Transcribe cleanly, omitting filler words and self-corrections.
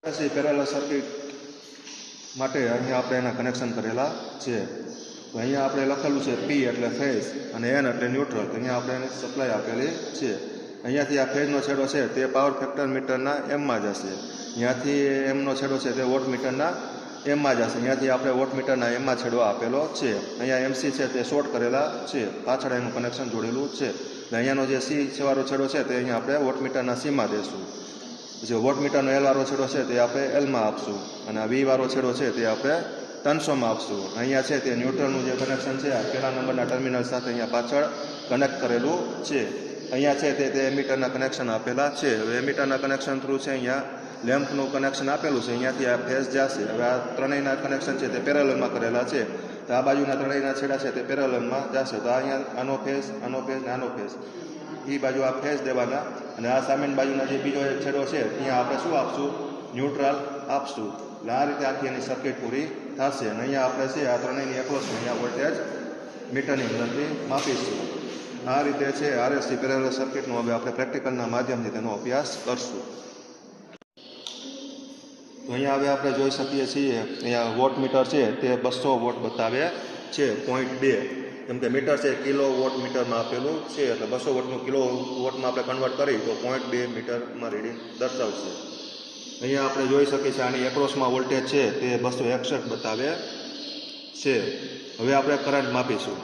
Parallel circuit માટે અહીંયા આપણે એના કનેક્શન કરેલા છે. તો અહીંયા આપણે લખેલું છે પી એટલે ફેઝ અને એન એટલે ન્યુટ્રલ. તો અહીંયા આપણે એની સપ્લાય આપેલી છે. અહીંયાથી આ ફેઝનો છેડો છે તે પાવર ફેક્ટર મીટરના એમમાં જશે. અહીંયાથી એમનો છેડો છે તે વોટ મીટરના એમમાં જશે. અહીંયાથી આપણે વોટ મીટરના એમમાં છેડો આપેલો છે. અહીંયા એમસી છે તે શોર્ટ કરેલા છે, પાછળ એનું કનેક્શન જોડેલું છે. એટલે અહીંયાનો જે સી વાળો છેડો છે તે અહીંયા આપણે વોટ મીટરના સીમાં દેશું. જે વોટ મીટરનો એલ વાળો છેડો છે તે આપણે એલમાં આપશું અને આ વી વાળો છેડો છે તે આપણે ટર્ન્સોમાં આપશું. અહીંયા છે તે ન્યુટ્રલનું જે કનેક્શન છે આ પહેલા નંબરના ટર્મિનલ સાથે અહીંયા પાછળ કનેક્ટ કરેલું છે. અહીંયા છે તે એમીટરના કનેક્શન આપેલા છે. હવે એમીટરના કનેક્શન થ્રુ છે અહીંયા લેમ્પનું કનેક્શન આપેલું છે. અહીંયાથી આ ફેઝ જશે. હવે આ ત્રણેયના કનેક્શન છે તે પેરેલલમાં કરેલા છે. તો આ બાજુના ત્રણેયના છેડા છે તે પેરેલલમાં જશે. તો અહીંયા આનો ફેઝ ને આનો ફેઝ એ બાજુ આ ફેઝ દેવાના અને આ સામેની બાજુના જે બીજો એક છેડો છે અહીંયા આપણે શું આપશું? ન્યુટ્રલ આપશું. એટલે આ રીતે આખી એની સર્કિટ પૂરી થશે. અને અહીંયા આપણે છે આ ત્રણેયની એક્રોસ અહીંયા વોલ્ટેજ મીટરની મદદથી માપીશું. આ રીતે છે આરએસસી પેરેલલ સર્કિટનો હવે આપણે પ્રેક્ટિકલના માધ્યમથી તેનો અભ્યાસ કરશું. તો અહીંયા હવે આપણે જોઈ શકીએ છીએ અહીંયા વોટ મીટર છે તે 200 વોટ બતાવે છે, 0.2. કેમ કે મીટર છે કિલો વોટ મીટરમાં આપેલું છે એટલે 200 વોટનું કિલો વોટમાં આપણે કન્વર્ટ કરી તો 0.2 મીટરમાં રીડિંગ દર્શાવશે. અહીંયા આપણે જોઈ શકીએ છીએ આની એક્રોસમાં વોલ્ટેજ છે તે 261 બતાવે છે. હવે આપણે કરંટ માપીશું.